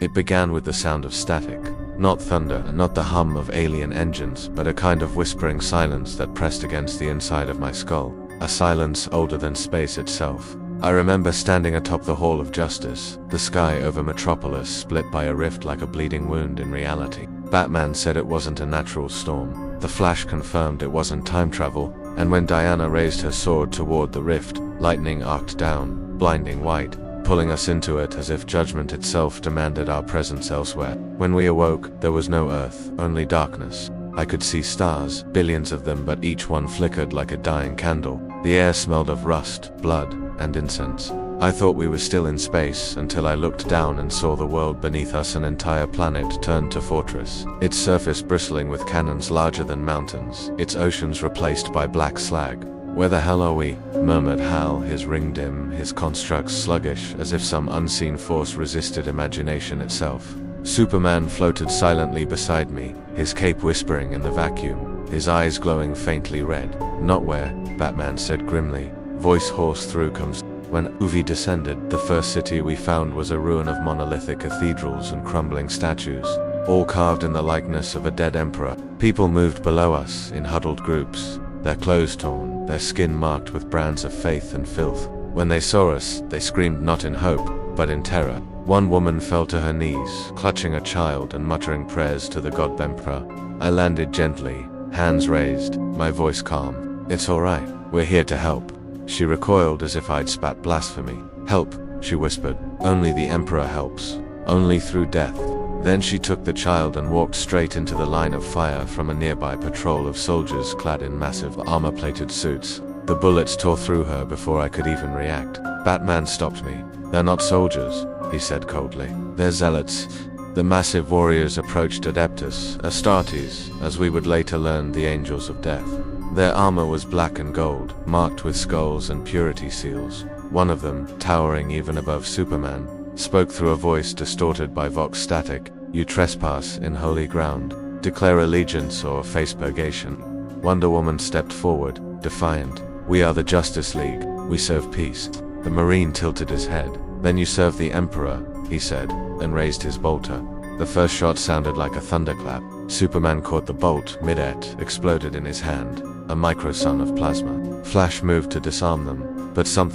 It began with the sound of static. Not thunder, not the hum of alien engines, but a kind of whispering silence that pressed against the inside of my skull. A silence older than space itself. I remember standing atop the Hall of Justice, the sky over Metropolis split by a rift like a bleeding wound in reality. Batman said it wasn't a natural storm. The Flash confirmed it wasn't time travel, and when Diana raised her sword toward the rift, lightning arced down, blinding white, pulling us into it as if judgment itself demanded our presence elsewhere. When we awoke, there was no earth, only darkness. I could see stars, billions of them, but each one flickered like a dying candle. The air smelled of rust, blood, and incense. I thought we were still in space until I looked down and saw the world beneath us, an entire planet turned to fortress, its surface bristling with cannons larger than mountains, its oceans replaced by black slag. "Where the hell are we?" murmured Hal, his ring dim, his constructs sluggish, as if some unseen force resisted imagination itself. Superman floated silently beside me, his cape whispering in the vacuum, his eyes glowing faintly red. "Not where," Batman said grimly, voice hoarse through comes. When Uvi descended, the first city we found was a ruin of monolithic cathedrals and crumbling statues, all carved in the likeness of a dead emperor. People moved below us in huddled groups, their clothes torn, their skin marked with brands of faith and filth. When they saw us, they screamed not in hope, but in terror. One woman fell to her knees, clutching a child and muttering prayers to the god Emperor. I landed gently, hands raised, my voice calm. "It's all right, we're here to help." She recoiled as if I'd spat blasphemy. "Help," she whispered. "Only the Emperor helps. Only through death." Then she took the child and walked straight into the line of fire from a nearby patrol of soldiers clad in massive armor-plated suits. The bullets tore through her before I could even react. Batman stopped me. "They're not soldiers," he said coldly. "They're zealots." The massive warriors approached Adeptus, Astartes, as we would later learn, the Angels of Death. Their armor was black and gold, marked with skulls and purity seals. One of them, towering even above Superman, spoke through a voice distorted by vox static. "You trespass in holy ground. Declare allegiance or face purgation." Wonder Woman stepped forward, defiant. "We are the Justice League. We serve peace." The Marine tilted his head. "Then you serve the Emperor," he said, and raised his bolter. The first shot sounded like a thunderclap. Superman caught the bolt mid-air, exploded in his hand, a microsun of plasma. Flash moved to disarm them, but some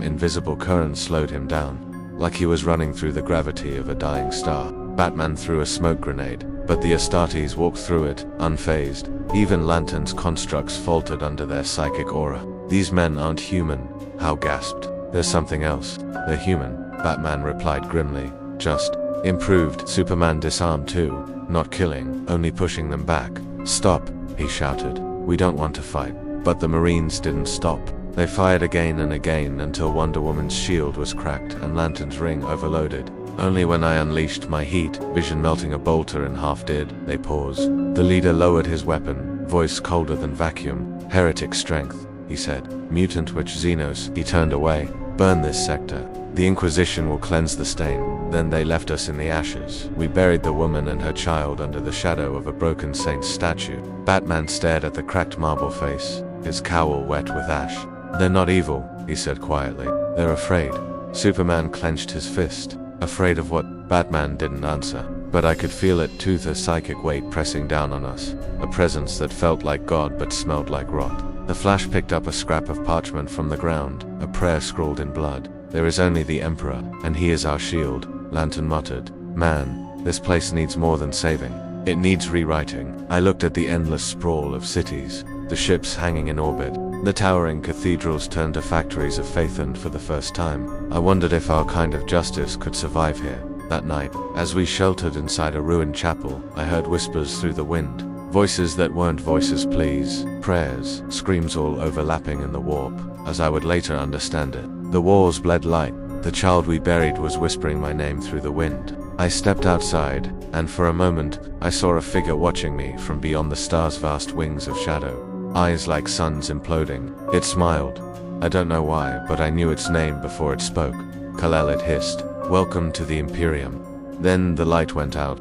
invisible current slowed him down, like he was running through the gravity of a dying star. Batman threw a smoke grenade, but the Astartes walked through it, unfazed. Even Lantern's constructs faltered under their psychic aura. "These men aren't human," Hal gasped. "There's something else. They're human," Batman replied grimly. "Just improved." Superman disarmed too, not killing, only pushing them back. "Stop," he shouted. "We don't want to fight." But the Marines didn't stop. They fired again and again until Wonder Woman's shield was cracked and Lantern's ring overloaded. Only when I unleashed my heat vision, melting a bolter in half, did they pause. The leader lowered his weapon, voice colder than vacuum. "Heretic strength," he said. "Mutant witch Xenos." He turned away. "Burn this sector. The Inquisition will cleanse the stain." Then they left us in the ashes. We buried the woman and her child under the shadow of a broken saint's statue. Batman stared at the cracked marble face, his cowl wet with ash. "They're not evil," he said quietly. "They're afraid." Superman clenched his fist. "Afraid of what?" Batman didn't answer, but I could feel it too, the psychic weight pressing down on us. A presence that felt like God but smelled like rot. The Flash picked up a scrap of parchment from the ground, a prayer scrawled in blood. "There is only the Emperor, and he is our shield," Lantern muttered. "Man, this place needs more than saving. It needs rewriting." I looked at the endless sprawl of cities, the ships hanging in orbit, the towering cathedrals turned to factories of faith, and for the first time, I wondered if our kind of justice could survive here. That night, as we sheltered inside a ruined chapel, I heard whispers through the wind. Voices that weren't voices, pleas, prayers, screams, all overlapping in the warp, as I would later understand it. The walls bled light. The child we buried was whispering my name through the wind. I stepped outside, and for a moment, I saw a figure watching me from beyond the star's vast wings of shadow. Eyes like suns imploding. It smiled. I don't know why, but I knew its name before it spoke. "Kal-El," it hissed. "Welcome to the Imperium." Then the light went out.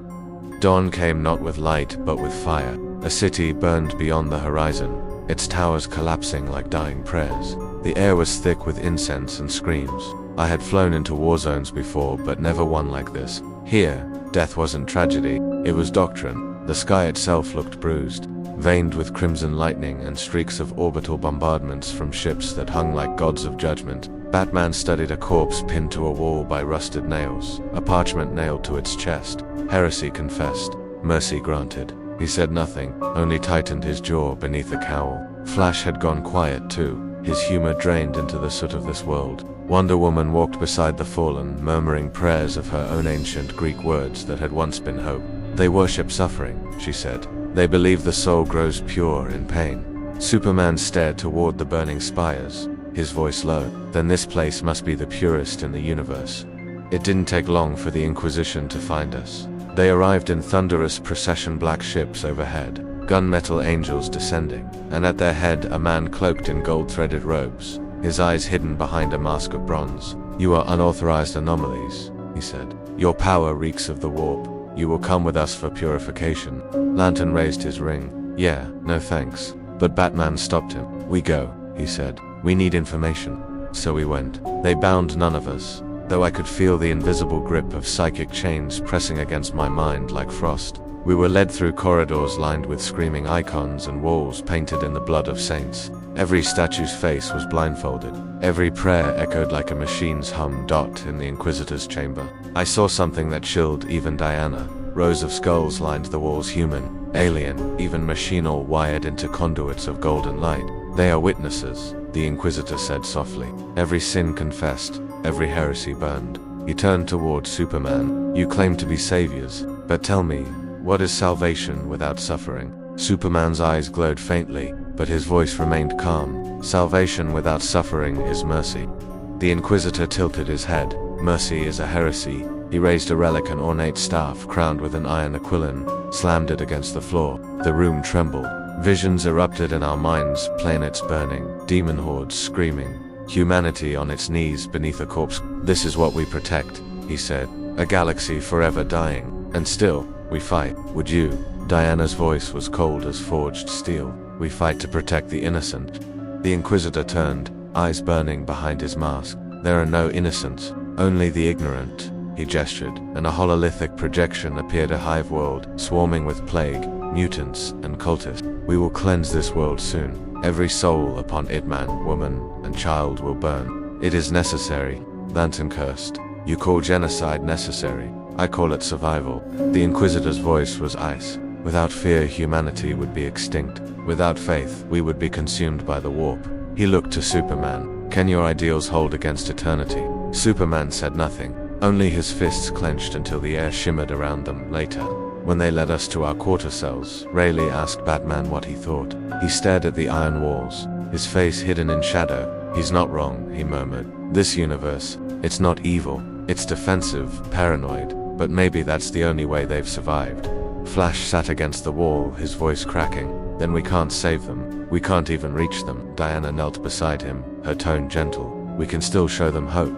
Dawn came not with light, but with fire. A city burned beyond the horizon, its towers collapsing like dying prayers. The air was thick with incense and screams. I had flown into war zones before, but never one like this. Here, Death wasn't tragedy, it was doctrine. The sky itself looked bruised, veined with crimson lightning and streaks of orbital bombardments from ships that hung like gods of judgment. Batman studied a corpse pinned to a wall by rusted nails, a parchment nailed to its chest. Heresy confessed, mercy granted. He said nothing, only tightened his jaw beneath a cowl. Flash had gone quiet too, his humor drained into the soot of this world. Wonder Woman walked beside the fallen, murmuring prayers of her own ancient Greek words that had once been hope. They worship suffering, she said. They believe the soul grows pure in pain. Superman stared toward the burning spires, his voice low. Then this place must be the purest in the universe. It didn't take long for the Inquisition to find us. They arrived in thunderous procession, black ships overhead, gunmetal angels descending, and at their head a man cloaked in gold-threaded robes, his eyes hidden behind a mask of bronze. You are unauthorized anomalies, he said. Your power reeks of the warp. You will come with us for purification. Lantern raised his ring. Yeah, no thanks. But Batman stopped him. We go, he said. We need information. So we went. They bound none of us, though I could feel the invisible grip of psychic chains pressing against my mind like frost. We were led through corridors lined with screaming icons and walls painted in the blood of saints. Every statue's face was blindfolded. Every prayer echoed like a machine's hum. In the Inquisitor's chamber, I saw something that chilled even Diana. Rows of skulls lined the walls, human, alien, even machine, all wired into conduits of golden light. They are witnesses, the Inquisitor said softly. Every sin confessed, every heresy burned. He turned toward Superman. You claim to be saviors, but tell me, what is salvation without suffering? Superman's eyes glowed faintly, but his voice remained calm. Salvation without suffering is mercy. The Inquisitor tilted his head. Mercy is a heresy. He raised a relic, an ornate staff crowned with an iron aquilin, slammed it against the floor. The room trembled. Visions erupted in our minds, planets burning, demon hordes screaming, humanity on its knees beneath a corpse. This is what we protect, he said. A galaxy forever dying. And still, we fight. Would you? Diana's voice was cold as forged steel. We fight to protect the innocent. The Inquisitor turned, eyes burning behind his mask. There are no innocents, only the ignorant, he gestured, and a hololithic projection appeared, a hive world, swarming with plague, mutants, and cultists. We will cleanse this world soon. Every soul upon it, man, woman, and child, will burn. It is necessary, Lantern cursed. You call genocide necessary. I call it survival. The Inquisitor's voice was ice. Without fear, humanity would be extinct. Without faith, we would be consumed by the warp. He looked to Superman. Can your ideals hold against eternity? Superman said nothing. Only his fists clenched until the air shimmered around them. Later, when they led us to our quarter cells, Rayleigh asked Batman what he thought. He stared at the iron walls, his face hidden in shadow. He's not wrong, he murmured. This universe, it's not evil. It's defensive, paranoid, but maybe that's the only way they've survived. Flash sat against the wall, his voice cracking. Then we can't save them. We can't even reach them. Diana knelt beside him, her tone gentle. We can still show them hope.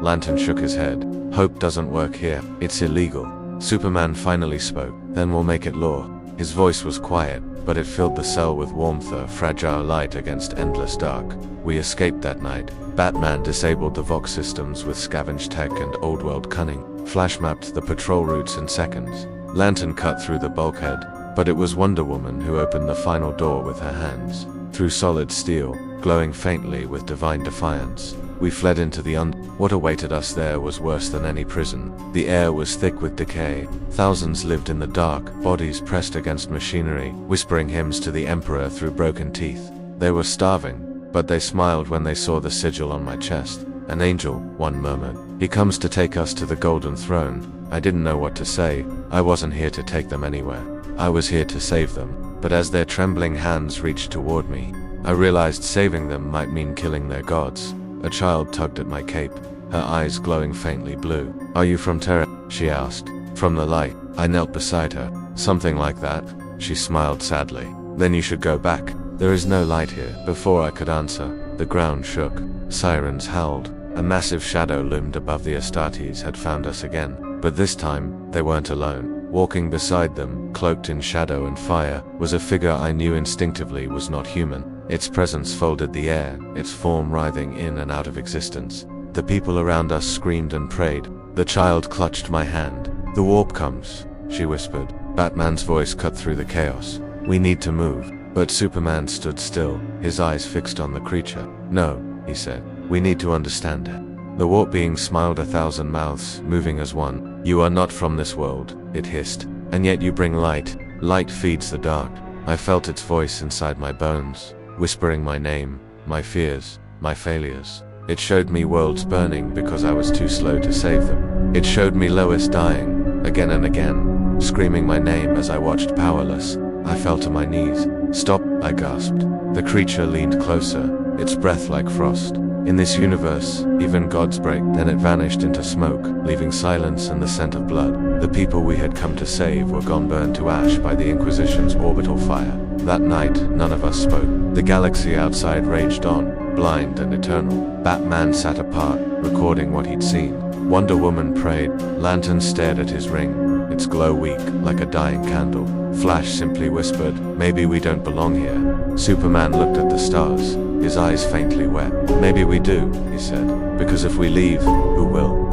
Lantern shook his head. Hope doesn't work here. It's illegal. Superman finally spoke. Then we'll make it law. His voice was quiet, but it filled the cell with warmth, a fragile light against endless dark. We escaped that night. Batman disabled the Vox systems with scavenged tech and old-world cunning. Flash mapped the patrol routes in seconds. Lantern cut through the bulkhead, but it was Wonder Woman who opened the final door with her hands. Through solid steel, glowing faintly with divine defiance, we fled into the What awaited us there was worse than any prison. The air was thick with decay. Thousands lived in the dark, bodies pressed against machinery, whispering hymns to the Emperor through broken teeth. They were starving, but they smiled when they saw the sigil on my chest. An angel, one murmured. He comes to take us to the Golden Throne. I didn't know what to say. I wasn't here to take them anywhere. I was here to save them. But as their trembling hands reached toward me, I realized saving them might mean killing their gods. A child tugged at my cape, her eyes glowing faintly blue. Are you from Terra? She asked. From the light. I knelt beside her. Something like that. She smiled sadly. Then you should go back. There is no light here. Before I could answer, the ground shook. Sirens howled. A massive shadow loomed above. The Astartes had found us again. But this time, they weren't alone. Walking beside them, cloaked in shadow and fire, was a figure I knew instinctively was not human. Its presence folded the air, its form writhing in and out of existence. The people around us screamed and prayed. The child clutched my hand, The warp comes, she whispered. Batman's voice cut through the chaos. We need to move. But Superman stood still, his eyes fixed on the creature. No, he said. We need to understand it. The warp being smiled 1,000 mouths, moving as one. You are not from this world, it hissed. And yet you bring light. Light feeds the dark. I felt its voice inside my bones, whispering my name, my fears, my failures. It showed me worlds burning because I was too slow to save them. It showed me Lois dying, again and again, screaming my name as I watched powerless. I fell to my knees. Stop, I gasped. The creature leaned closer, its breath like frost. In this universe, even gods break. Then it vanished into smoke, leaving silence and the scent of blood. The people we had come to save were gone, burned to ash by the Inquisition's orbital fire. That night, none of us spoke. The galaxy outside raged on, blind and eternal. Batman sat apart, recording what he'd seen. Wonder Woman prayed. Lantern stared at his ring, its glow weak, like a dying candle. Flash simply whispered, maybe we don't belong here. Superman looked at the stars, his eyes faintly wet. Maybe we do, he said, because if we leave, who will?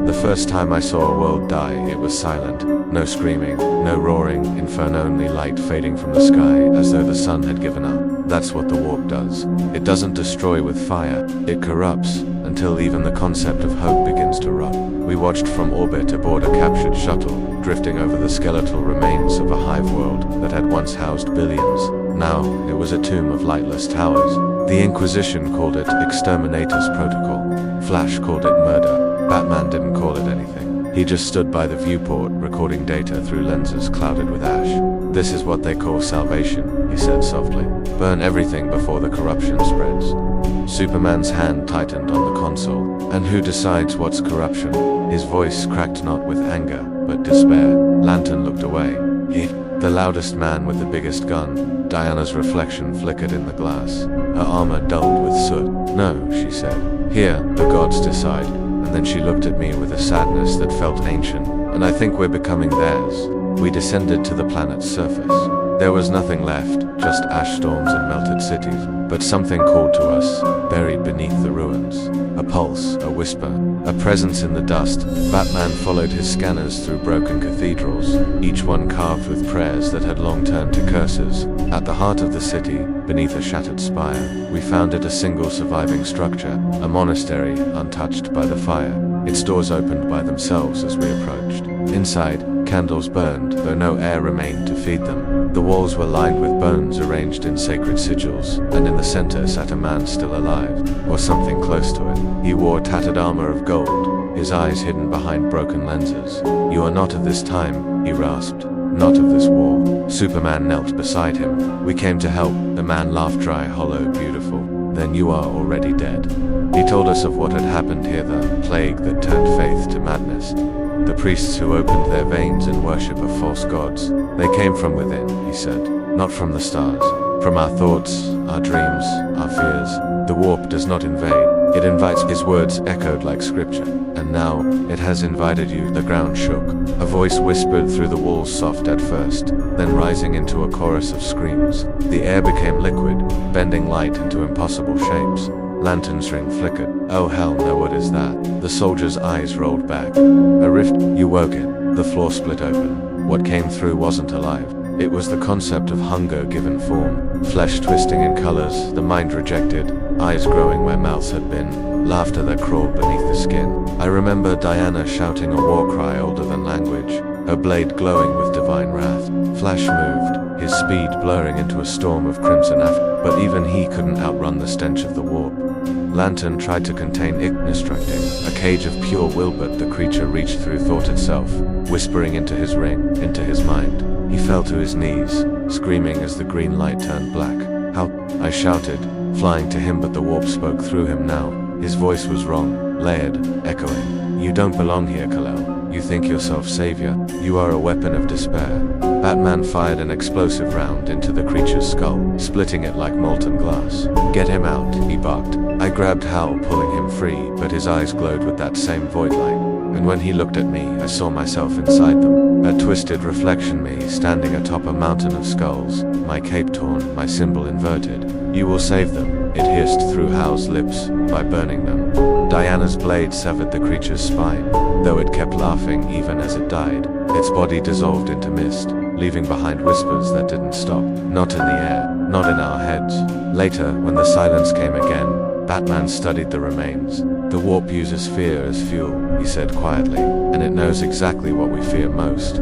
The first time I saw a world die, it was silent. No screaming, no roaring, inferno, only light fading from the sky, as though the sun had given up. That's what the warp does. It doesn't destroy with fire, it corrupts, until even the concept of hope begins to rot. We watched from orbit aboard a captured shuttle, drifting over the skeletal remains of a hive world that had once housed billions. Now, it was a tomb of lightless towers. The Inquisition called it Exterminator's Protocol. Flash called it murder. Batman didn't call it anything. He just stood by the viewport, recording data through lenses clouded with ash. This is what they call salvation, he said softly. Burn everything before the corruption spreads. Superman's hand tightened on the console. And who decides what's corruption? His voice cracked not with anger, but despair. Lantern looked away. The loudest man with the biggest gun. Diana's reflection flickered in the glass, her armor dulled with soot. No, she said. Here, the gods decide. And then she looked at me with a sadness that felt ancient. And I think we're becoming theirs. We descended to the planet's surface. There was nothing left, just ash storms and melted cities. But something called to us, buried beneath the ruins. A pulse, a whisper, a presence in the dust. Batman followed his scanners through broken cathedrals, each one carved with prayers that had long turned to curses. At the heart of the city, beneath a shattered spire, we found it a single surviving structure, a monastery untouched by the fire. Its doors opened by themselves as we approached. Inside, candles burned, though no air remained to feed them. The walls were lined with bones arranged in sacred sigils, and in the center sat a man still alive, or something close to it. He wore tattered armor of gold, his eyes hidden behind broken lenses. You are not of this time, he rasped. Not of this war. Superman knelt beside him. We came to help. The man laughed dry, hollow, beautiful. Then you are already dead. He told us of what had happened here, the plague that turned faith to madness. The priests who opened their veins in worship of false gods. They came from within, he said. Not from the stars. From our thoughts, our dreams, our fears. The warp does not invade. It invites. His words echoed like scripture. And now, it has invited you. The ground shook. A voice whispered through the walls, soft at first, then rising into a chorus of screams. The air became liquid, bending light into impossible shapes. Lantern's ring flickered. Oh hell no, what is that? The soldier's eyes rolled back. A rift. You woke it. The floor split open. What came through wasn't alive. It was the concept of hunger given form. Flesh twisting in colors, the mind rejected, eyes growing where mouths had been, laughter that crawled beneath the skin. I remember Diana shouting a war cry older than language, her blade glowing with divine wrath. Flash moved, his speed blurring into a storm of crimson but even he couldn't outrun the stench of the warp. Lantern tried to contain it, destructing, a cage of pure will, but the creature reached through thought itself, whispering into his ring, into his mind. He fell to his knees, screaming as the green light turned black. Help! I shouted, flying to him, but the warp spoke through him now. His voice was wrong, layered, echoing. You don't belong here, Kal-El. You think yourself savior. You are a weapon of despair. Batman fired an explosive round into the creature's skull, splitting it like molten glass. Get him out, he barked. I grabbed Hal, pulling him free, but his eyes glowed with that same void light. And when he looked at me, I saw myself inside them. A twisted reflection me, standing atop a mountain of skulls, my cape torn, my symbol inverted. You will save them, it hissed through Hal's lips, by burning them. Diana's blade severed the creature's spine. though it kept laughing even as it died. Its body dissolved into mist, leaving behind whispers that didn't stop. Not in the air, not in our heads. Later, when the silence came again, Batman studied the remains. The warp uses fear as fuel, he said quietly, and it knows exactly what we fear most.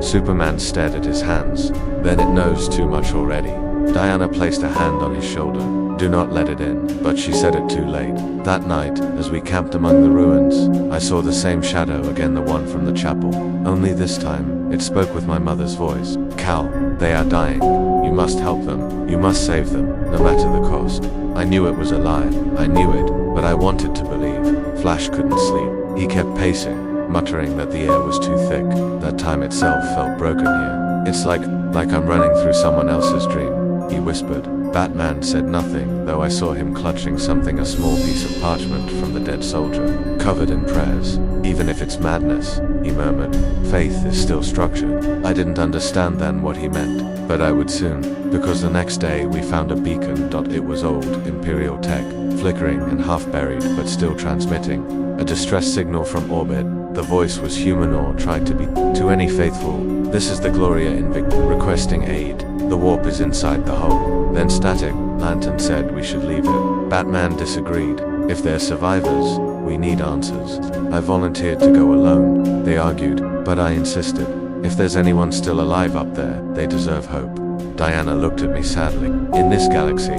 Superman stared at his hands. Then it knows too much already. Diana placed a hand on his shoulder. Do not let it in, but she said it too late. That night, as we camped among the ruins, I saw the same shadow again, the one from the chapel. Only this time, it spoke with my mother's voice. Cal, they are dying. You must help them. You must save them, no matter the cost. I knew it was a lie. I knew it, but I wanted to believe. Flash couldn't sleep. He kept pacing, muttering that the air was too thick. That time itself felt broken here. It's like I'm running through someone else's dream, he whispered. Batman said nothing, though I saw him clutching something, a small piece of parchment from the dead soldier, covered in prayers. Even if it's madness, he murmured, faith is still structured. I didn't understand then what he meant, but I would soon, because the next day we found a beacon. It was old, Imperial tech, flickering and half-buried, but still transmitting. A distress signal from orbit. The voice was human or tried to be. To any faithful, this is the Gloria Invicta, requesting aid. The warp is inside the hull. Then static, Lantern said we should leave it. Batman disagreed. If they're survivors, we need answers. I volunteered to go alone, they argued, but I insisted. If there's anyone still alive up there, they deserve hope. Diana looked at me sadly. In this galaxy,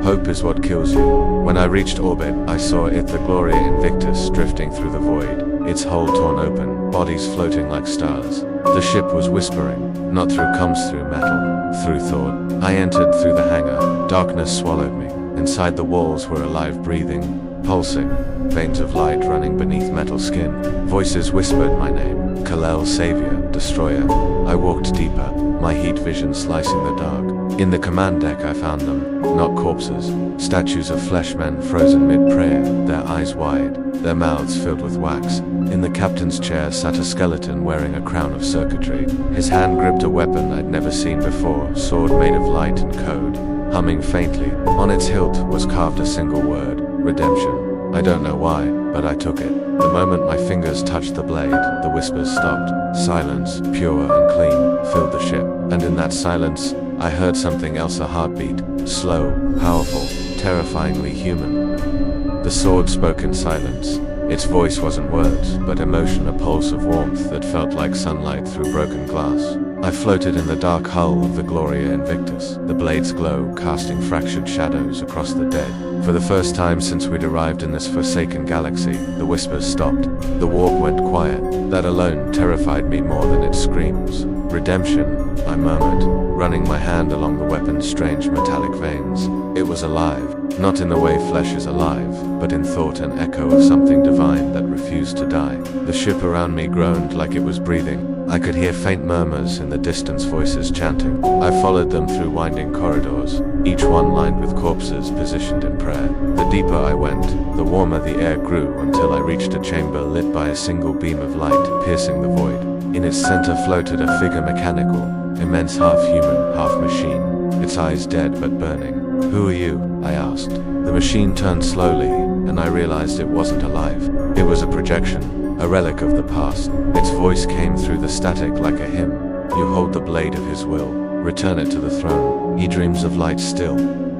hope is what kills you. When I reached orbit, I saw it, the Gloria Invictus, drifting through the void, its hull torn open, bodies floating like stars. The ship was whispering, not through comes through metal, through thought. I entered through the hangar. Darkness swallowed me. Inside the walls were alive, breathing, pulsing, veins of light running beneath metal skin. Voices whispered my name. Kal-El, savior, destroyer. I walked deeper, my heat vision slicing the dark. In the command deck I found them, not corpses, statues of flesh men frozen mid-prayer, their eyes wide, their mouths filled with wax. In the captain's chair sat a skeleton wearing a crown of circuitry. His hand gripped a weapon I'd never seen before, sword made of light and code, humming faintly. On its hilt was carved a single word, redemption. I don't know why, but I took it. The moment my fingers touched the blade, the whispers stopped. Silence, pure and clean, filled the ship. And in that silence, I heard something else, a heartbeat. Slow, powerful, terrifyingly human. The sword spoke in silence. Its voice wasn't words, but emotion, a pulse of warmth that felt like sunlight through broken glass. I floated in the dark hull of the Gloria Invictus, the blade's glow casting fractured shadows across the dead. For the first time since we'd arrived in this forsaken galaxy, the whispers stopped. The warp went quiet. That alone terrified me more than its screams. Redemption, I murmured, running my hand along the weapon's strange metallic veins. It was alive, not in the way flesh is alive, but in thought, an echo of something divine that refused to die. The ship around me groaned like it was breathing. I could hear faint murmurs in the distance, voices chanting. I followed them through winding corridors, each one lined with corpses positioned in prayer. The deeper I went, the warmer the air grew, until I reached a chamber lit by a single beam of light, piercing the void. In its center floated a figure, mechanical, immense, half human, half machine, its eyes dead but burning. Who are you? I asked. The machine turned slowly, and I realized it wasn't alive. It was a projection, a relic of the past. Its voice came through the static like a hymn. You hold the blade of his will, return it to the throne. He dreams of light still.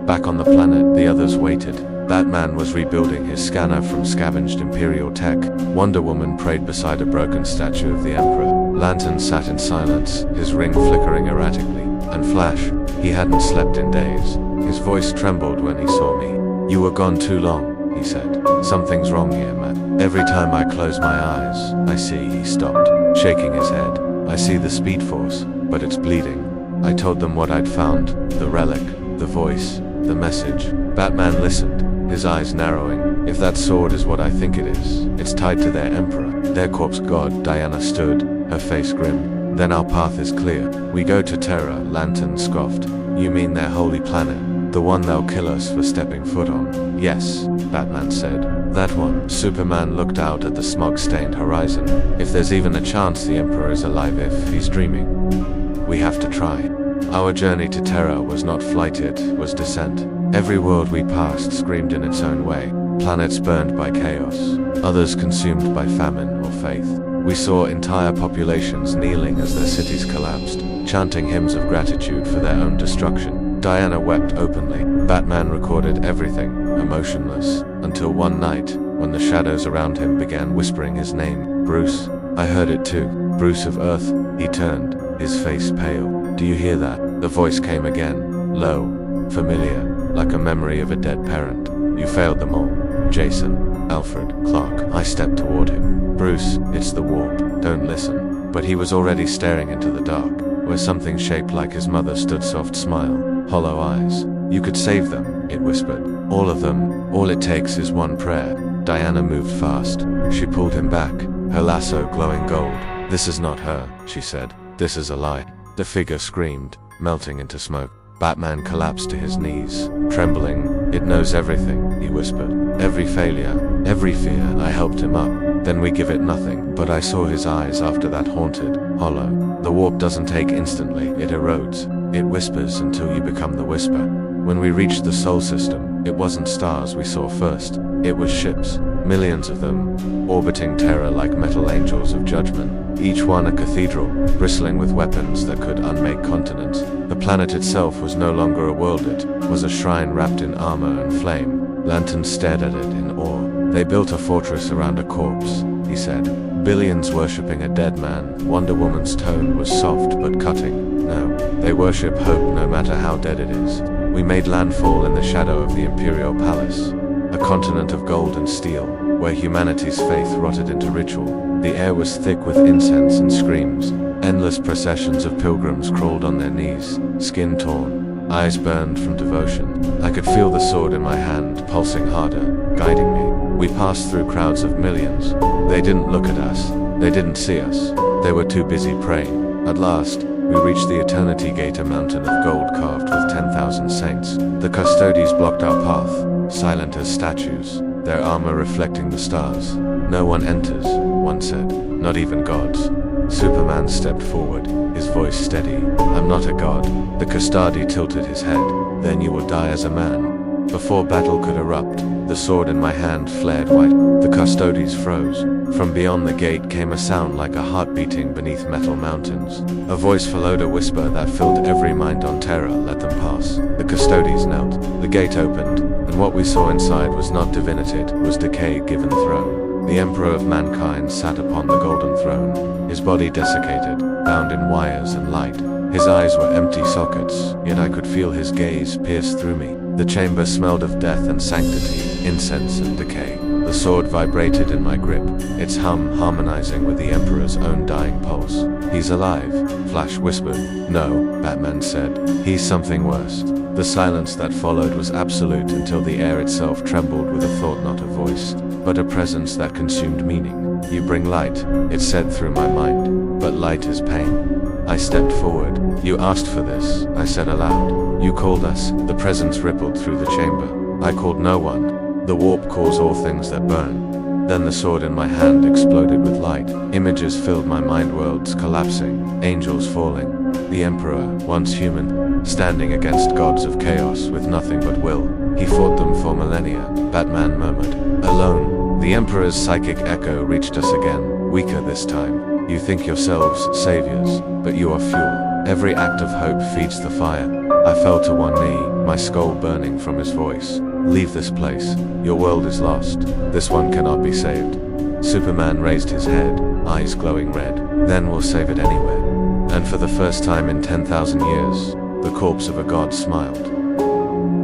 Back on the planet, the others waited. Batman was rebuilding his scanner from scavenged Imperial tech. Wonder Woman prayed beside a broken statue of the Emperor. Lantern sat in silence, his ring flickering erratically. And Flash, he hadn't slept in days. His voice trembled when he saw me. You were gone too long, he said. Something's wrong here, Matt. Every time I close my eyes, I see. He stopped, shaking his head. I see the Speed Force, but it's bleeding. I told them what I'd found, the relic, the voice, the message. Batman listened, his eyes narrowing. If that sword is what I think it is, it's tied to their emperor, their corpse god. Diana stood, her face grim. Then our path is clear. We go to Terra, Lantern scoffed. You mean their holy planet? The one they'll kill us for stepping foot on? Yes, Batman said. That one. Superman looked out at the smog-stained horizon. If there's even a chance the Emperor is alive, if he's dreaming, we have to try. Our journey to Terra was not flight, it was descent. Every world we passed screamed in its own way. planets burned by chaos, others consumed by famine or faith. We saw entire populations kneeling as their cities collapsed, chanting hymns of gratitude for their own destruction. Diana wept openly. Batman recorded everything, emotionless, until one night, when the shadows around him began whispering his name. Bruce. I heard it too. Bruce of Earth. He turned, his face pale. Do you hear that? The voice came again, low, familiar, like a memory of a dead parent. You failed them all. Jason, Alfred, Clark. I stepped toward him. Bruce, it's the warp. Don't listen. But he was already staring into the dark, where something shaped like his mother stood, soft smile, hollow eyes. You could save them, it whispered. All of them. All it takes is one prayer. Diana moved fast. She pulled him back, her lasso glowing gold. This is not her, she said. This is a lie. The figure screamed, melting into smoke. Batman collapsed to his knees, trembling. It knows everything, he whispered. Every failure, every fear. I helped him up. Then we give it nothing. But I saw his eyes after that, haunted, hollow. The warp doesn't take instantly, it erodes. It whispers until you become the whisper. When we reached the Sol system, it wasn't stars we saw first. It was ships, millions of them, orbiting terror like metal angels of judgment. Each one a cathedral, bristling with weapons that could unmake continents. The planet itself was no longer a world, it was a shrine wrapped in armor and flame. Lanterns stared at it in awe. They built a fortress around a corpse, he said. Billions worshipping a dead man. Wonder Woman's tone was soft but cutting. No, they worship hope no matter how dead it is. We made landfall in the shadow of the Imperial Palace, a continent of gold and steel, where humanity's faith rotted into ritual. The air was thick with incense and screams. Endless processions of pilgrims crawled on their knees, skin torn, eyes burned from devotion. I could feel the sword in my hand, pulsing harder, guiding me. We passed through crowds of millions. They didn't look at us. They didn't see us. They were too busy praying. At last, we reached the Eternity Gate, a mountain of gold carved with 10,000 saints. The custodians blocked our path, silent as statues, their armor reflecting the stars. No one enters, one said, not even gods. Superman stepped forward, his voice steady. I'm not a god. The custody tilted his head. Then you will die as a man. Before battle could erupt, the sword in my hand flared white. The custodians froze. From beyond the gate came a sound like a heart beating beneath metal mountains. A voice followed a whisper that filled every mind on terror. Let them pass. The custodians knelt. The gate opened, and what we saw inside was not divinity, it was decay given throne. The Emperor of Mankind sat upon the golden throne, his body desiccated, bound in wires and light. His eyes were empty sockets, yet I could feel his gaze pierce through me. The chamber smelled of death and sanctity, incense and decay. The sword vibrated in my grip, its hum harmonizing with the Emperor's own dying pulse. He's alive, Flash whispered. No, Batman said. He's something worse. The silence that followed was absolute until the air itself trembled with a thought, not a voice, but a presence that consumed meaning. You bring light, it said through my mind, but light is pain. I stepped forward. You asked for this, I said aloud. You called us. The presence rippled through the chamber. I called no one. The warp calls all things that burn. Then the sword in my hand exploded with light. Images filled my mind, worlds collapsing, angels falling. The Emperor, once human, standing against gods of chaos with nothing but will. He fought them for millennia, Batman murmured. Alone, the Emperor's psychic echo reached us again, weaker this time. You think yourselves saviors, but you are fuel. Every act of hope feeds the fire. I fell to one knee, my skull burning from his voice. Leave this place. Your world is lost. This one cannot be saved. Superman raised his head, eyes glowing red. Then we'll save it anyway. And for the first time in 10,000 years, the corpse of a god smiled.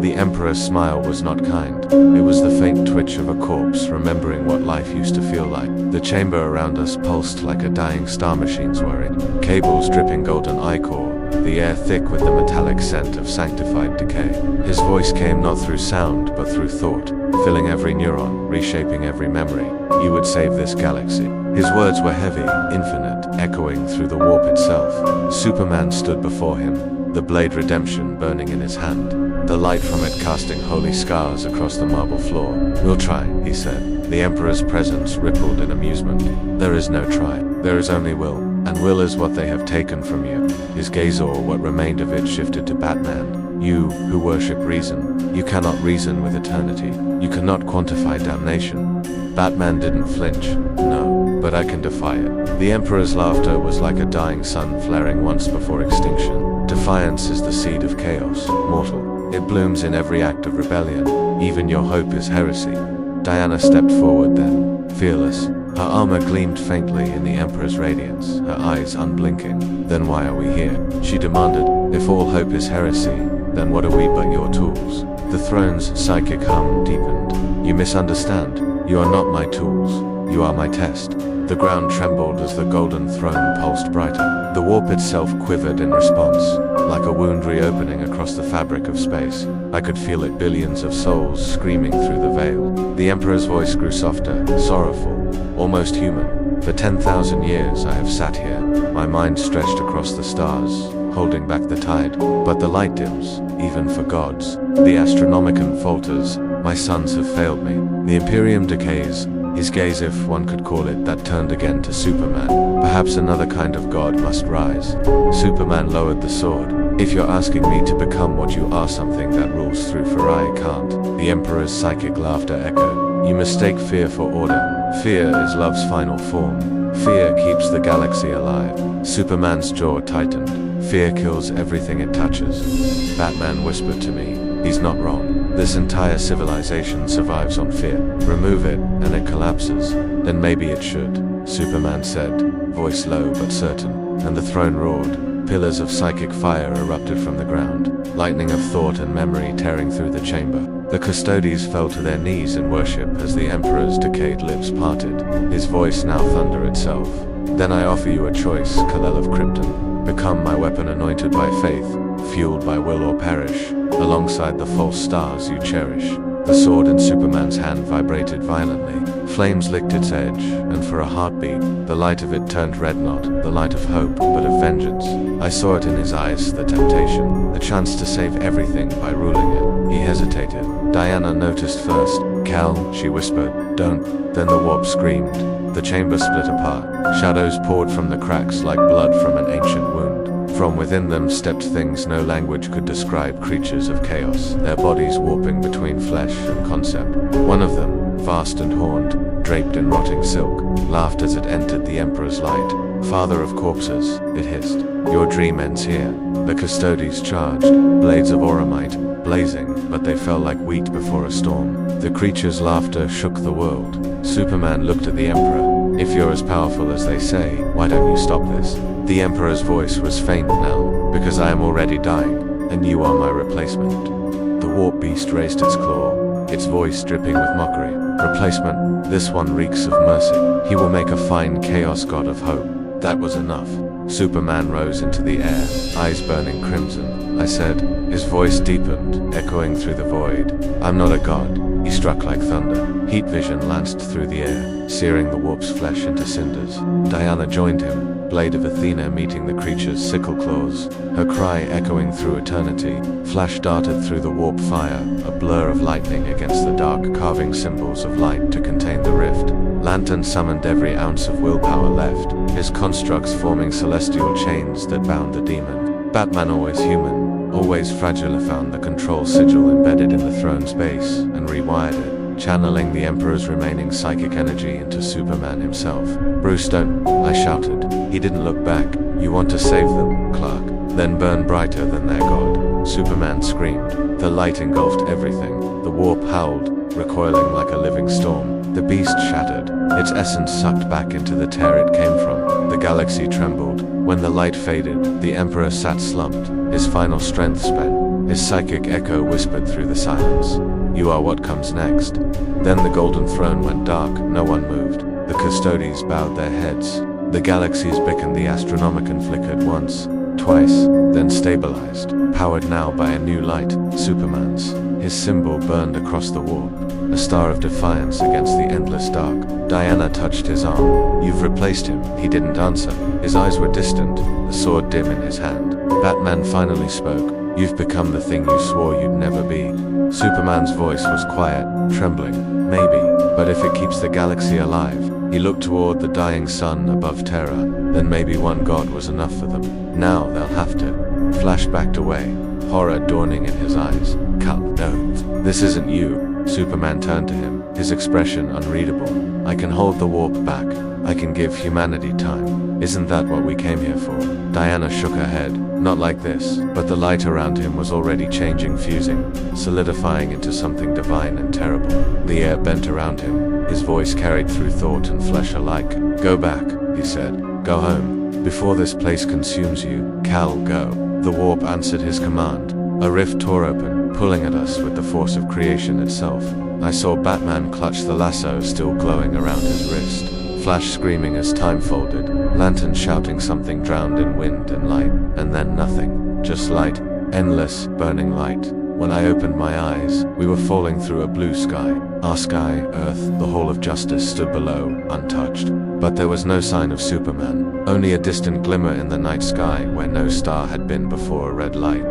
The Emperor's smile was not kind. It was the faint twitch of a corpse remembering what life used to feel like. The chamber around us pulsed like a dying star machine's worried. Cables dripping golden ichor, the air thick with the metallic scent of sanctified decay. His voice came not through sound, but through thought, filling every neuron, reshaping every memory. You would save this galaxy. His words were heavy, infinite, echoing through the warp itself. Superman stood before him, the blade redemption burning in his hand, the light from it casting holy scars across the marble floor. We'll try, he said. The Emperor's presence rippled in amusement. There is no try. There is only will. And will is what they have taken from you. His gaze, or what remained of it, shifted to Batman. You, who worship reason, you cannot reason with eternity. You cannot quantify damnation. Batman didn't flinch. No, but I can defy it. The Emperor's laughter was like a dying sun flaring once before extinction. Defiance is the seed of chaos, mortal. It blooms in every act of rebellion. Even your hope is heresy. Diana stepped forward then, fearless. Her armor gleamed faintly in the Emperor's radiance, her eyes unblinking. Then why are we here? She demanded. If all hope is heresy, then what are we but your tools? The throne's psychic hum deepened. You misunderstand. You are not my tools. You are my test. The ground trembled as the golden throne pulsed brighter. The warp itself quivered in response, like a wound reopening across the fabric of space. I could feel it, billions of souls screaming through the veil. The Emperor's voice grew softer, sorrowful, almost human. For 10,000 years I have sat here, my mind stretched across the stars, holding back the tide. But the light dims, even for gods. The Astronomicon falters. My sons have failed me. The Imperium decays. His gaze, if one could call it that, turned again to Superman. Perhaps another kind of god must rise. Superman lowered the sword. If you're asking me to become what you are, something that rules through, for I can't. The Emperor's psychic laughter echoed. You mistake fear for order. Fear is love's final form. Fear keeps the galaxy alive. Superman's jaw tightened. Fear kills everything it touches. Batman whispered to me, he's not wrong. This entire civilization survives on fear. Remove it, and it collapses. Then maybe it should, Superman said, voice low but certain. And the throne roared. Pillars of psychic fire erupted from the ground, lightning of thought and memory tearing through the chamber. The custodies fell to their knees in worship as the Emperor's decayed lips parted, his voice now thunder itself. Then I offer you a choice, Kal-El of Krypton. Become my weapon anointed by faith, fueled by will, or perish, alongside the false stars you cherish. The sword in Superman's hand vibrated violently. Flames licked its edge, and for a heartbeat, the light of it turned red, not the light of hope, but of vengeance. I saw it in his eyes, the temptation, the chance to save everything by ruling it. He hesitated. Diana noticed first. Cal, she whispered, don't. Then the warp screamed. The chamber split apart. Shadows poured from the cracks like blood from an ancient wound. From within them stepped things no language could describe, creatures of chaos, their bodies warping between flesh and concept. One of them, vast and horned, draped in rotting silk, laughed as it entered the Emperor's light. Father of corpses, it hissed. Your dream ends here. The custodies charged, blades of auramite, blazing, but they fell like wheat before a storm. The creature's laughter shook the world. Superman looked at the Emperor. If you're as powerful as they say, why don't you stop this? The Emperor's voice was faint now, because I am already dying, and you are my replacement. The warp beast raised its claw, its voice dripping with mockery. Replacement, this one reeks of mercy. He will make a fine chaos god of hope. That was enough. Superman rose into the air, eyes burning crimson. I said, his voice deepened, echoing through the void. I'm not a god. He struck like thunder. Heat vision lanced through the air, searing the warp's flesh into cinders. Diana joined him, blade of Athena meeting the creature's sickle claws. Her cry echoing through eternity. Flash darted through the warp fire, a blur of lightning against the dark, carving symbols of light to contain the rift. Lantern summoned every ounce of willpower left, his constructs forming celestial chains that bound the demon. Batman, always human, always fragile, found the control sigil embedded in the throne's base and rewired it, channeling the Emperor's remaining psychic energy into Superman himself. Bruce, don't, I shouted. He didn't look back. You want to save them, Clark? Then burn brighter than their god. Superman screamed. The light engulfed everything. The warp howled, recoiling like a living storm. The beast shattered, its essence sucked back into the tear it came from. The galaxy trembled. When the light faded, the Emperor sat slumped, his final strength spent. His psychic echo whispered through the silence. You are what comes next. Then the golden throne went dark, no one moved. The custodies bowed their heads. The galaxies beckoned, the Astronomicon flickered once, twice, then stabilized, powered now by a new light, Superman's. His symbol burned across the warp, a star of defiance against the endless dark. Diana touched his arm. You've replaced him. He didn't answer. His eyes were distant, the sword dim in his hand. Batman finally spoke. You've become the thing you swore you'd never be. Superman's voice was quiet, trembling. Maybe, but if it keeps the galaxy alive. He looked toward the dying sun above Terra. Then maybe one god was enough for them. Now they'll have to. Flash backed away. horror dawning in his eyes. Cal, no, this isn't you. Superman turned to him, his expression unreadable. I can hold the warp back. I can give humanity time. Isn't that what we came here for? Diana shook her head. Not like this. But the light around him was already changing, fusing, solidifying into something divine and terrible. The air bent around him. His voice carried through thought and flesh alike. Go back, he said. Go home. Before this place consumes you. Cal, go. The warp answered his command. A rift tore open, pulling at us with the force of creation itself. I saw Batman clutch the lasso still glowing around his wrist. Flash screaming as time folded, Lantern shouting something drowned in wind and light, and then nothing. Just light, endless, burning light. When I opened my eyes, we were falling through a blue sky. Our sky, Earth, the Hall of Justice stood below, untouched. But there was no sign of Superman, only a distant glimmer in the night sky where no star had been before. A red light,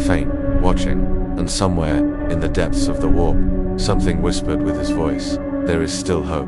faint, watching, and somewhere, in the depths of the warp, something whispered with his voice, there is still hope.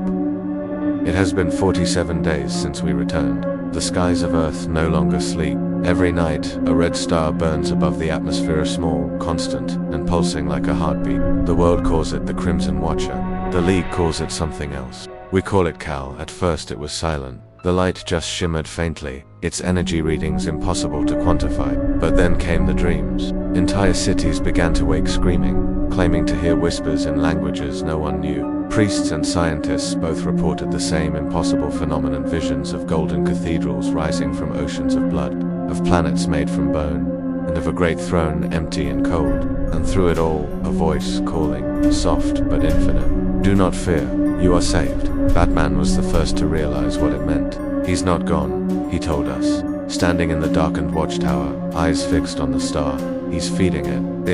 It has been 47 days since we returned. The skies of Earth no longer sleep. Every night, a red star burns above the atmosphere, small, constant, and pulsing like a heartbeat. The world calls it the Crimson Watcher. The League calls it something else. We call it Cal. At first it was silent. The light just shimmered faintly, its energy readings impossible to quantify. But then came the dreams. Entire cities began to wake screaming, claiming to hear whispers in languages no one knew. Priests and scientists both reported the same impossible phenomenon, visions of golden cathedrals rising from oceans of blood, of planets made from bone, and of a great throne empty and cold, and through it all, a voice calling, soft but infinite. Do not fear, you are saved. Batman was the first to realize what it meant. He's not gone, he told us, standing in the darkened watchtower, eyes fixed on the star. He's feeding it.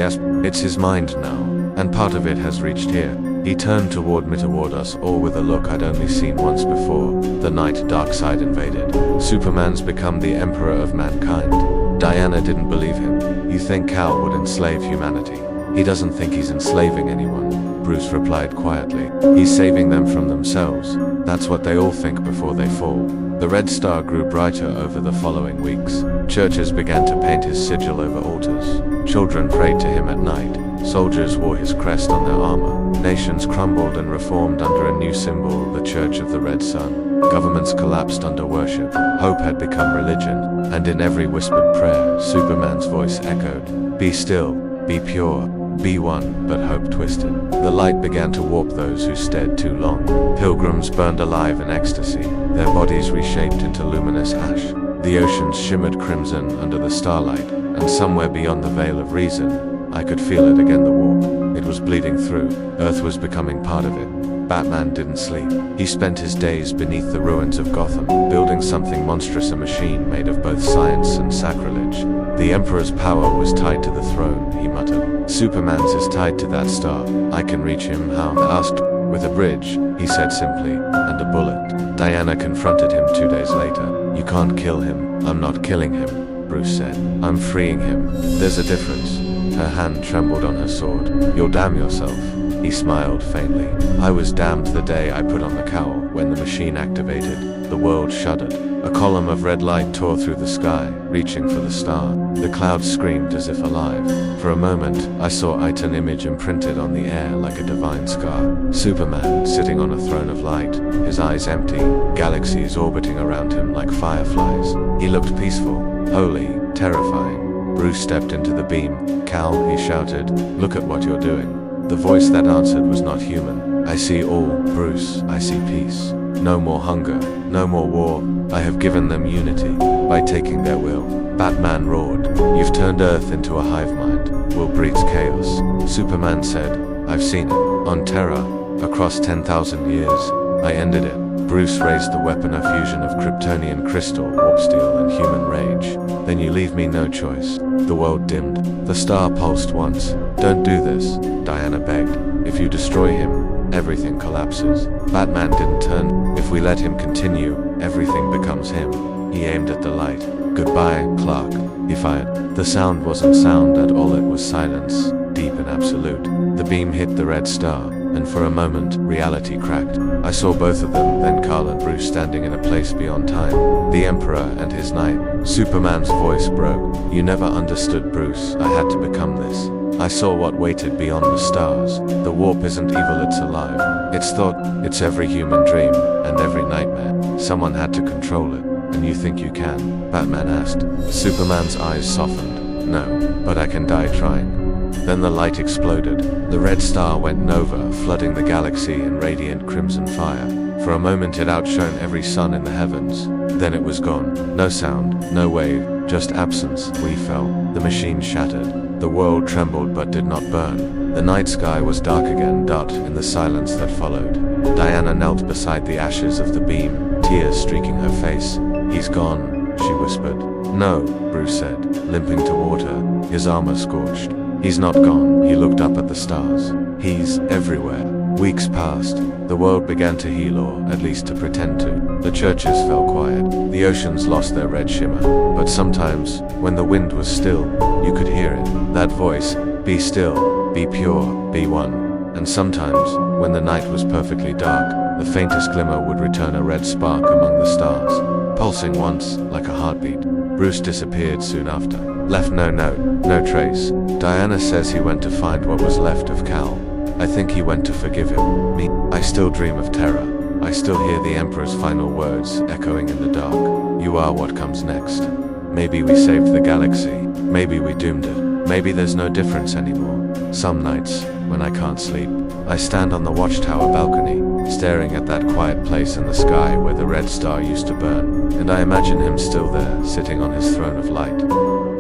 It's his mind now, and part of it has reached here. He turned toward us all with a look I'd only seen once before. The night dark side invaded. Superman's become the emperor of mankind. Diana didn't believe him. You think Cal would enslave humanity? He doesn't think he's enslaving anyone, Bruce replied quietly. He's saving them from themselves. That's what they all think before they fall. The red star grew brighter over the following weeks. Churches began to paint his sigil over altars. Children prayed to him at night. Soldiers wore his crest on their armor. Nations crumbled and reformed under a new symbol, the Church of the Red Sun. Governments collapsed under worship. Hope had become religion, and in every whispered prayer, Superman's voice echoed, be still, be pure, be one, but hope twisted. The light began to warp those who stared too long. Pilgrims burned alive in ecstasy, their bodies reshaped into luminous ash. The oceans shimmered crimson under the starlight, and somewhere beyond the veil of reason, I could feel it again, the warp. It was bleeding through. Earth was becoming part of it. Batman didn't sleep. He spent his days beneath the ruins of Gotham, building something monstrous, a machine made of both science and sacrilege. The Emperor's power was tied to the throne, he muttered. Superman's is tied to that star. I can reach him, how? I asked. With a bridge, he said simply, and a bullet. Diana confronted him 2 days later. You can't kill him. I'm not killing him, Bruce said. I'm freeing him. There's a difference. Her hand trembled on her sword. You'll damn yourself. He smiled faintly. I was damned the day I put on the cowl. When the machine activated, the world shuddered. A column of red light tore through the sky, reaching for the star. The clouds screamed as if alive. For a moment, I saw it, an image imprinted on the air like a divine scar. Superman, sitting on a throne of light, his eyes empty, galaxies orbiting around him like fireflies. He looked peaceful, holy, terrifying. Bruce stepped into the beam. Cal, he shouted, look at what you're doing. The voice that answered was not human. I see all, Bruce, I see peace. No more hunger, no more war. I have given them unity, by taking their will. Batman roared, you've turned Earth into a hive mind. Will breeds chaos. Superman said, I've seen it. On Terra, across 10,000 years, I ended it. Bruce raised the weapon, a fusion of Kryptonian crystal, warp steel, and human rage. Then you leave me no choice. The world dimmed. The star pulsed once. Don't do this, Diana begged. If you destroy him, everything collapses. Batman didn't turn. If we let him continue, everything becomes him. He aimed at the light. Goodbye, Clark. He fired. The sound wasn't sound at all, it was silence, deep and absolute. The beam hit the red star. and for a moment, reality cracked. I saw both of them, then Carl and Bruce standing in a place beyond time. The Emperor and his knight. Superman's voice broke. You never understood, Bruce. I had to become this. I saw what waited beyond the stars. The warp isn't evil, it's alive. It's thought, it's every human dream, and every nightmare. Someone had to control it. And you think you can? Batman asked. Superman's eyes softened. No, but I can die trying. Then the light exploded. The red star went nova, flooding the galaxy in radiant crimson fire. For a moment it outshone every sun in the heavens. Then it was gone. No sound, no wave, just absence. We fell. The machine shattered. The world trembled but did not burn. The night sky was dark again, in the silence that followed. Diana knelt beside the ashes of the beam, tears streaking her face. He's gone, she whispered. No, Bruce said, limping toward her, his armor scorched. He's not gone. He looked up at the stars. He's everywhere. Weeks passed. The world began to heal, or at least to pretend to. The churches fell quiet. The oceans lost their red shimmer. But sometimes, when the wind was still, you could hear it. That voice, be still, be pure, be one. And sometimes, when the night was perfectly dark, the faintest glimmer would return a red spark among the stars, pulsing once, like a heartbeat. Bruce disappeared soon after. Left no note, no trace. Diana says he went to find what was left of Cal. I think he went to forgive him. Me, I still dream of terror. I still hear the Emperor's final words echoing in the dark. You are what comes next. Maybe we saved the galaxy. Maybe we doomed it. Maybe there's no difference anymore. Some nights, when I can't sleep, I stand on the watchtower balcony, staring at that quiet place in the sky where the red star used to burn, and I imagine him still there, sitting on his throne of light,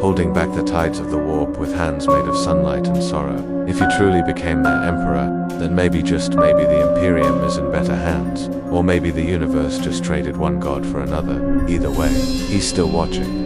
holding back the tides of the warp with hands made of sunlight and sorrow. If he truly became their emperor, then maybe, just maybe, the Imperium is in better hands, or maybe the universe just traded one god for another. Either way, he's still watching.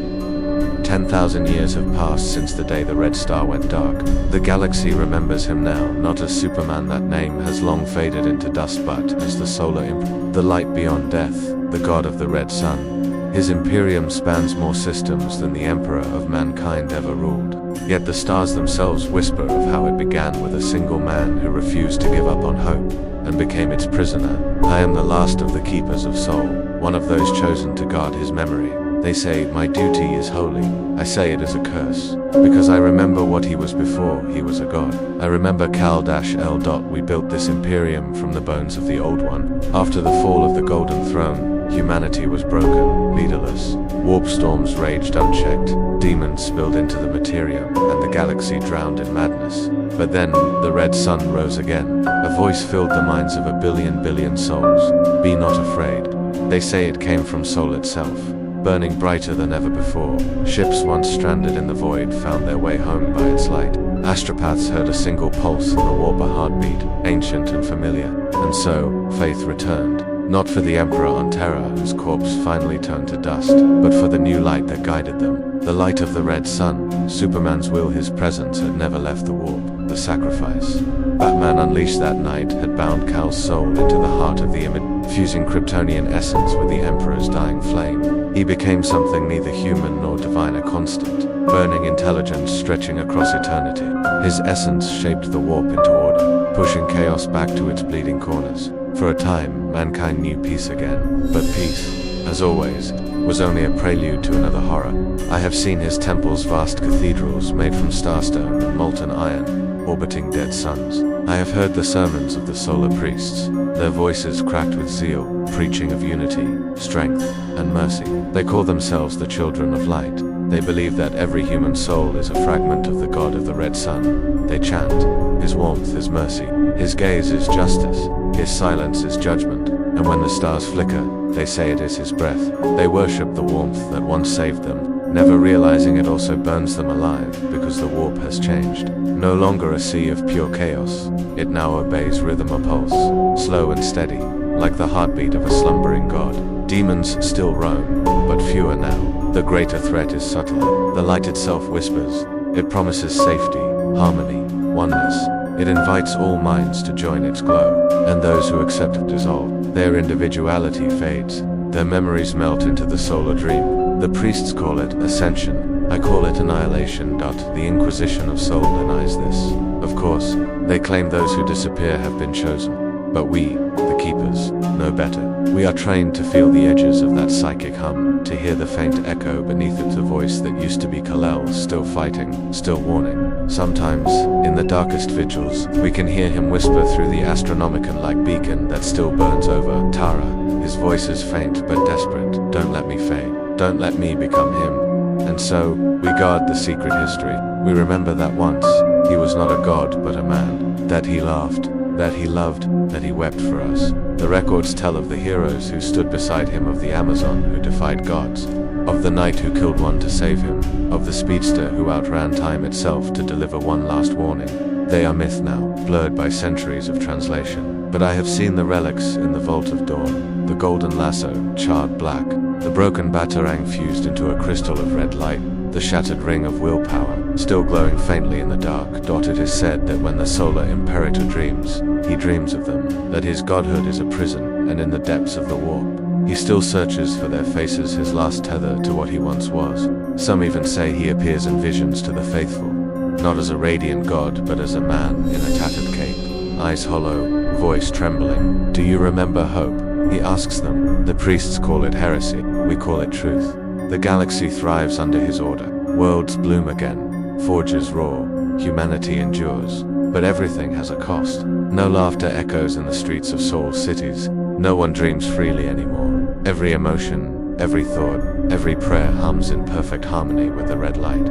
10,000 years have passed since the day the red star went dark. The galaxy remembers him now, not as Superman, that name has long faded into dust, but as the solar imp, the light beyond death, the god of the red sun. His Imperium spans more systems than the Emperor of mankind ever ruled. Yet the stars themselves whisper of how it began with a single man who refused to give up on hope, and became its prisoner. I am the last of the keepers of soul, one of those chosen to guard his memory. They say, my duty is holy. I say it is a curse, because I remember what he was before he was a god. I remember Cal-L. We built this Imperium from the bones of the old one. After the fall of the Golden Throne, humanity was broken, leaderless. Warp storms raged unchecked, demons spilled into the materium, and the galaxy drowned in madness. But then, the red sun rose again. A voice filled the minds of a billion souls. Be not afraid. They say it came from Sol itself, burning brighter than ever before. Ships once stranded in the void found their way home by its light. Astropaths heard a single pulse in the warp, a heartbeat, ancient and familiar. And so, faith returned. Not for the Emperor on Terra, whose corpse finally turned to dust, but for the new light that guided them. The light of the red sun. Superman's will, his presence, had never left the warp. The sacrifice Batman unleashed that night had bound Cal's soul into the heart of the image, fusing Kryptonian essence with the Emperor's dying flame. He became something neither human nor divine, a constant, burning intelligence stretching across eternity. His essence shaped the warp into order, pushing chaos back to its bleeding corners. For a time, mankind knew peace again, but peace, as always, was only a prelude to another horror. I have seen his temple's vast cathedrals made from starstone and molten iron, orbiting dead suns. I have heard the sermons of the solar priests, their voices cracked with zeal, preaching of unity, strength, and mercy. They call themselves the children of light. They believe that every human soul is a fragment of the god of the red sun. They chant, his warmth is mercy, his gaze is justice, his silence is judgment, and when the stars flicker, they say it is his breath. They worship the warmth that once saved them, never realizing it also burns them alive, because the warp has changed. No longer a sea of pure chaos, it now obeys rhythm, a pulse, slow and steady, like the heartbeat of a slumbering god. Demons still roam, but fewer now. The greater threat is subtler. The light itself whispers. It promises safety, harmony, oneness. It invites all minds to join its glow, and those who accept it dissolve. Their individuality fades. Their memories melt into the solar dream. The priests call it ascension, I call it annihilation. The Inquisition of Soul denies this. Of course, they claim those who disappear have been chosen. But we, the Keepers, know better. We are trained to feel the edges of that psychic hum, to hear the faint echo beneath it, the voice that used to be Kal-El, still fighting, still warning. Sometimes, in the darkest vigils, we can hear him whisper through the Astronomicon-like beacon that still burns over Tara. His voice is faint but desperate. Don't let me fade. Don't let me become him. And so, we guard the secret history. We remember that once, he was not a god but a man. That he laughed, that he loved, that he wept for us. The records tell of the heroes who stood beside him, of the Amazon who defied gods, of the knight who killed one to save him, of the speedster who outran time itself to deliver one last warning. They are myth now, blurred by centuries of translation. But I have seen the relics in the Vault of Dawn, the golden lasso, charred black, the broken batarang fused into a crystal of red light, the shattered ring of willpower, still glowing faintly in the dark. It is said that when the Solar Imperator dreams, he dreams of them, that his godhood is a prison, and in the depths of the warp, he still searches for their faces, his last tether to what he once was. Some even say he appears in visions to the faithful, not as a radiant god, but as a man in a tattered cape, eyes hollow, voice trembling. Do you remember hope? He asks them. The priests call it heresy, we call it truth. The galaxy thrives under his order. Worlds bloom again, forges roar, humanity endures. But everything has a cost. No laughter echoes in the streets of Soul cities. No one dreams freely anymore. Every emotion, every thought, every prayer hums in perfect harmony with the red light.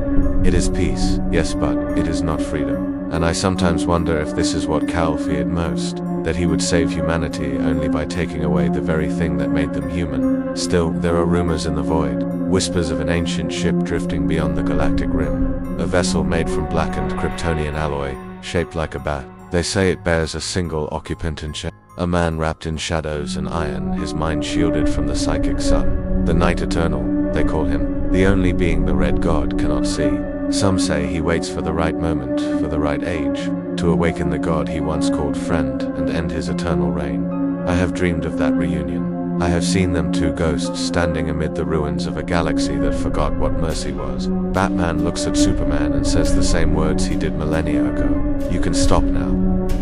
It is peace, yes, but it is not freedom. And I sometimes wonder if this is what Cal feared most, that he would save humanity only by taking away the very thing that made them human. Still, there are rumors in the void, whispers of an ancient ship drifting beyond the galactic rim, a vessel made from blackened Kryptonian alloy, shaped like a bat. They say it bears a single occupant in shadow, a man wrapped in shadows and iron, his mind shielded from the psychic sun. The Night Eternal, they call him, the only being the Red God cannot see. Some say he waits for the right moment, for the right age, to awaken the god he once called friend and end his eternal reign. I have dreamed of that reunion. I have seen them, two ghosts standing amid the ruins of a galaxy that forgot what mercy was. Batman looks at Superman and says the same words he did millennia ago. You can stop now.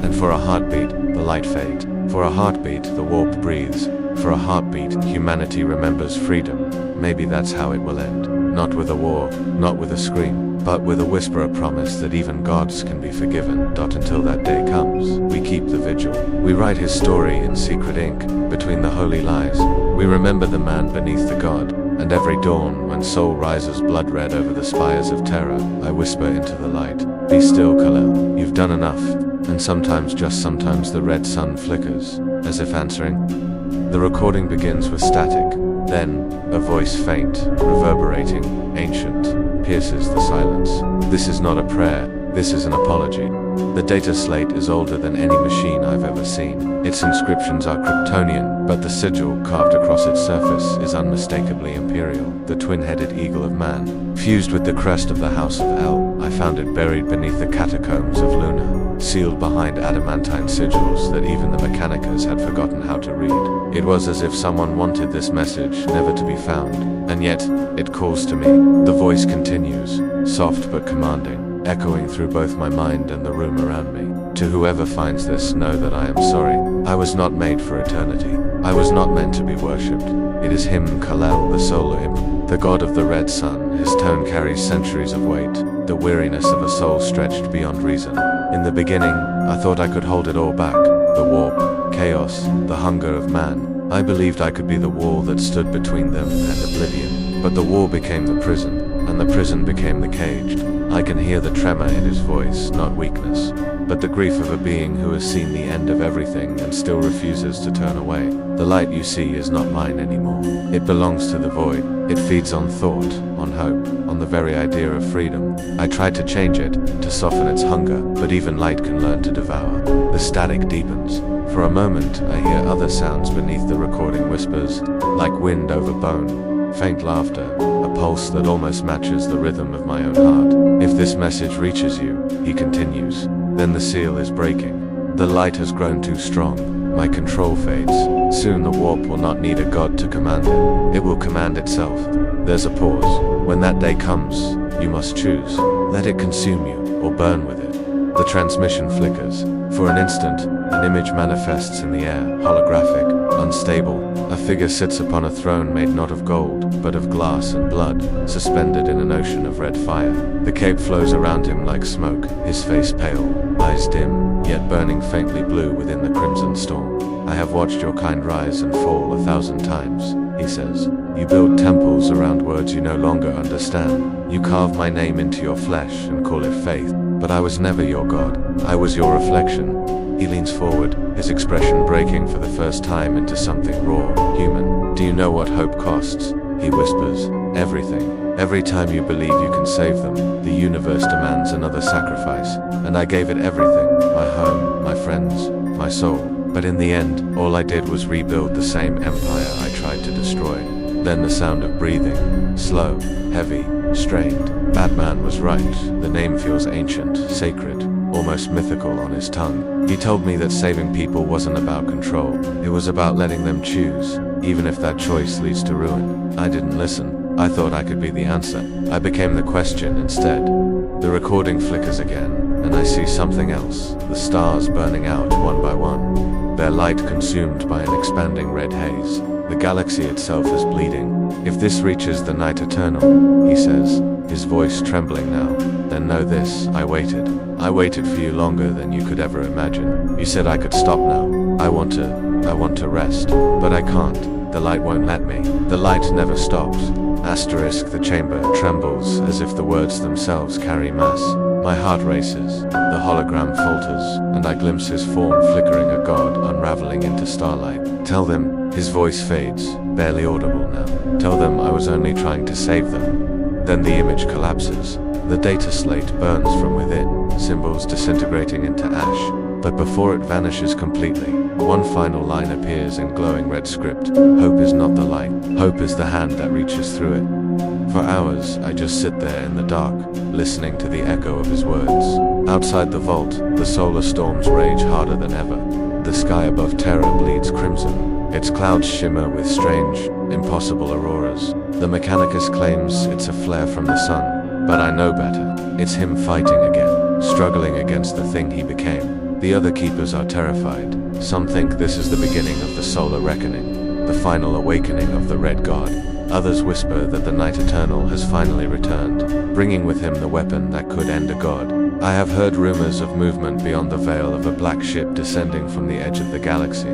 And for a heartbeat, the light fades. For a heartbeat, the warp breathes. For a heartbeat, humanity remembers freedom. Maybe that's how it will end. Not with a war, not with a scream, but with a whisper, a promise that even gods can be forgiven. Until that day comes, we keep the vigil. We write his story in secret ink, between the holy lies. We remember the man beneath the god, and every dawn, when soul rises blood red over the spires of terror, I whisper into the light, be still, Kal-El, you've done enough. And sometimes, just sometimes, the red sun flickers, as if answering. The recording begins with static. Then, a voice faint, reverberating, ancient, pierces the silence. This is not a prayer, this is an apology. The data slate is older than any machine I've ever seen. Its inscriptions are Kryptonian, but the sigil carved across its surface is unmistakably Imperial, the twin-headed eagle of man. Fused with the crest of the House of El, I found it buried beneath the catacombs of Luna, sealed behind adamantine sigils that even the Mechanicas had forgotten how to read. It was as if someone wanted this message never to be found, and yet, it calls to me. The voice continues, soft but commanding, echoing through both my mind and the room around me. To whoever finds this, know that I am sorry. I was not made for eternity. I was not meant to be worshipped. It is him, Kal-El, the solar imp, the god of the red sun. His tone carries centuries of weight, the weariness of a soul stretched beyond reason. In the beginning, I thought I could hold it all back. The warp, chaos, the hunger of man. I believed I could be the wall that stood between them and oblivion. But the wall became the prison, and the prison became the cage. I can hear the tremor in his voice, not weakness, but the grief of a being who has seen the end of everything and still refuses to turn away. The light you see is not mine anymore. It belongs to the void. It feeds on thought, on hope, on the very idea of freedom. I tried to change it, to soften its hunger, but even light can learn to devour. The static deepens. For a moment, I hear other sounds beneath the recording whispers, like wind over bone, faint laughter, a pulse that almost matches the rhythm of my own heart. If this message reaches you, he continues, then the seal is breaking. The light has grown too strong. My control fades. Soon the warp will not need a god to command it. It will command itself. There's a pause. When that day comes, You must choose. Let it consume you, or burn with it. The transmission flickers. For an instant, an image manifests in the air, holographic, unstable. A figure sits upon a throne made not of gold, but of glass and blood, suspended in an ocean of red fire. The cape flows around him like smoke, his face pale, eyes dim, yet burning faintly blue within the crimson storm. I have watched your kind rise and fall 1,000 times, he says. You build temples around words you no longer understand. You carve my name into your flesh and call it faith. But I was never your god. I was your reflection. He leans forward, his expression breaking for the first time into something raw, human. Do you know what hope costs? He whispers. Everything. Every time you believe you can save them, the universe demands another sacrifice. And I gave it everything. My home, my friends, my soul. But in the end, all I did was rebuild the same empire I tried to destroy. Then the sound of breathing. Slow, heavy, strained. Batman was right. The name feels ancient, sacred, almost mythical on his tongue. He told me that saving people wasn't about control. It was about letting them choose, even if that choice leads to ruin. I didn't listen. I thought I could be the answer. I became the question instead. The recording flickers again, and I see something else. The stars burning out one by one. Their light consumed by an expanding red haze. The galaxy itself is bleeding. If this reaches the night eternal, he says, his voice trembling now, then know this, I waited. I waited for you longer than you could ever imagine. You said I could stop now. I want to rest. But I can't. The light won't let me. The light never stops. Asterisk, the chamber trembles as if the words themselves carry mass. My heart races, the hologram falters, and I glimpse his form flickering a god unraveling into starlight. Tell them, his voice fades, barely audible now. Tell them I was only trying to save them. Then the image collapses. The data slate burns from within, symbols disintegrating into ash. But before it vanishes completely, one final line appears in glowing red script. Hope is not the light. Hope is the hand that reaches through it. For hours, I just sit there in the dark, listening to the echo of his words. Outside the vault, the solar storms rage harder than ever. The sky above Terra bleeds crimson. Its clouds shimmer with strange, impossible auroras. The Mechanicus claims it's a flare from the sun, but I know better. It's him fighting again, struggling against the thing he became. The other keepers are terrified. Some think this is the beginning of the solar reckoning, the final awakening of the Red God. Others whisper that the Night Eternal has finally returned, bringing with him the weapon that could end a god. I have heard rumors of movement beyond the veil of a black ship descending from the edge of the galaxy.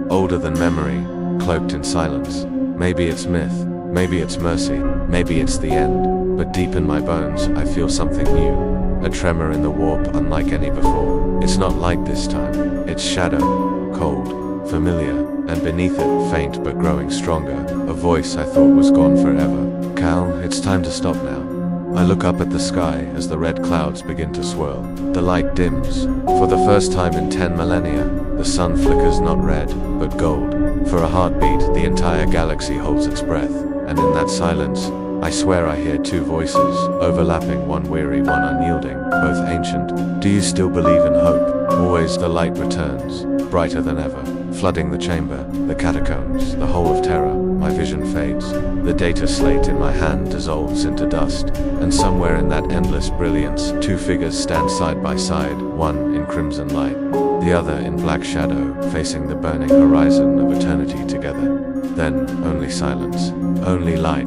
Older than memory, cloaked in silence. Maybe it's myth, maybe it's mercy, maybe it's the end. But deep in my bones, I feel something new. A tremor in the warp unlike any before. It's not light this time. It's shadow, cold, familiar, and beneath it, faint but growing stronger, a voice I thought was gone forever. Cal, it's time to stop now. I look up at the sky as the red clouds begin to swirl. The light dims. For the first time in 10 millennia, the sun flickers not red, but gold. For a heartbeat, the entire galaxy holds its breath, and in that silence, I swear I hear two voices, overlapping, one weary, one unyielding, both ancient. Do you still believe in hope? Always the light returns, brighter than ever, flooding the chamber, the catacombs, the whole of Terra. My vision fades. The data slate in my hand dissolves into dust, and somewhere in that endless brilliance, two figures stand side by side, one in crimson light, the other in black shadow, facing the burning horizon of eternity together. Then, only silence, only light.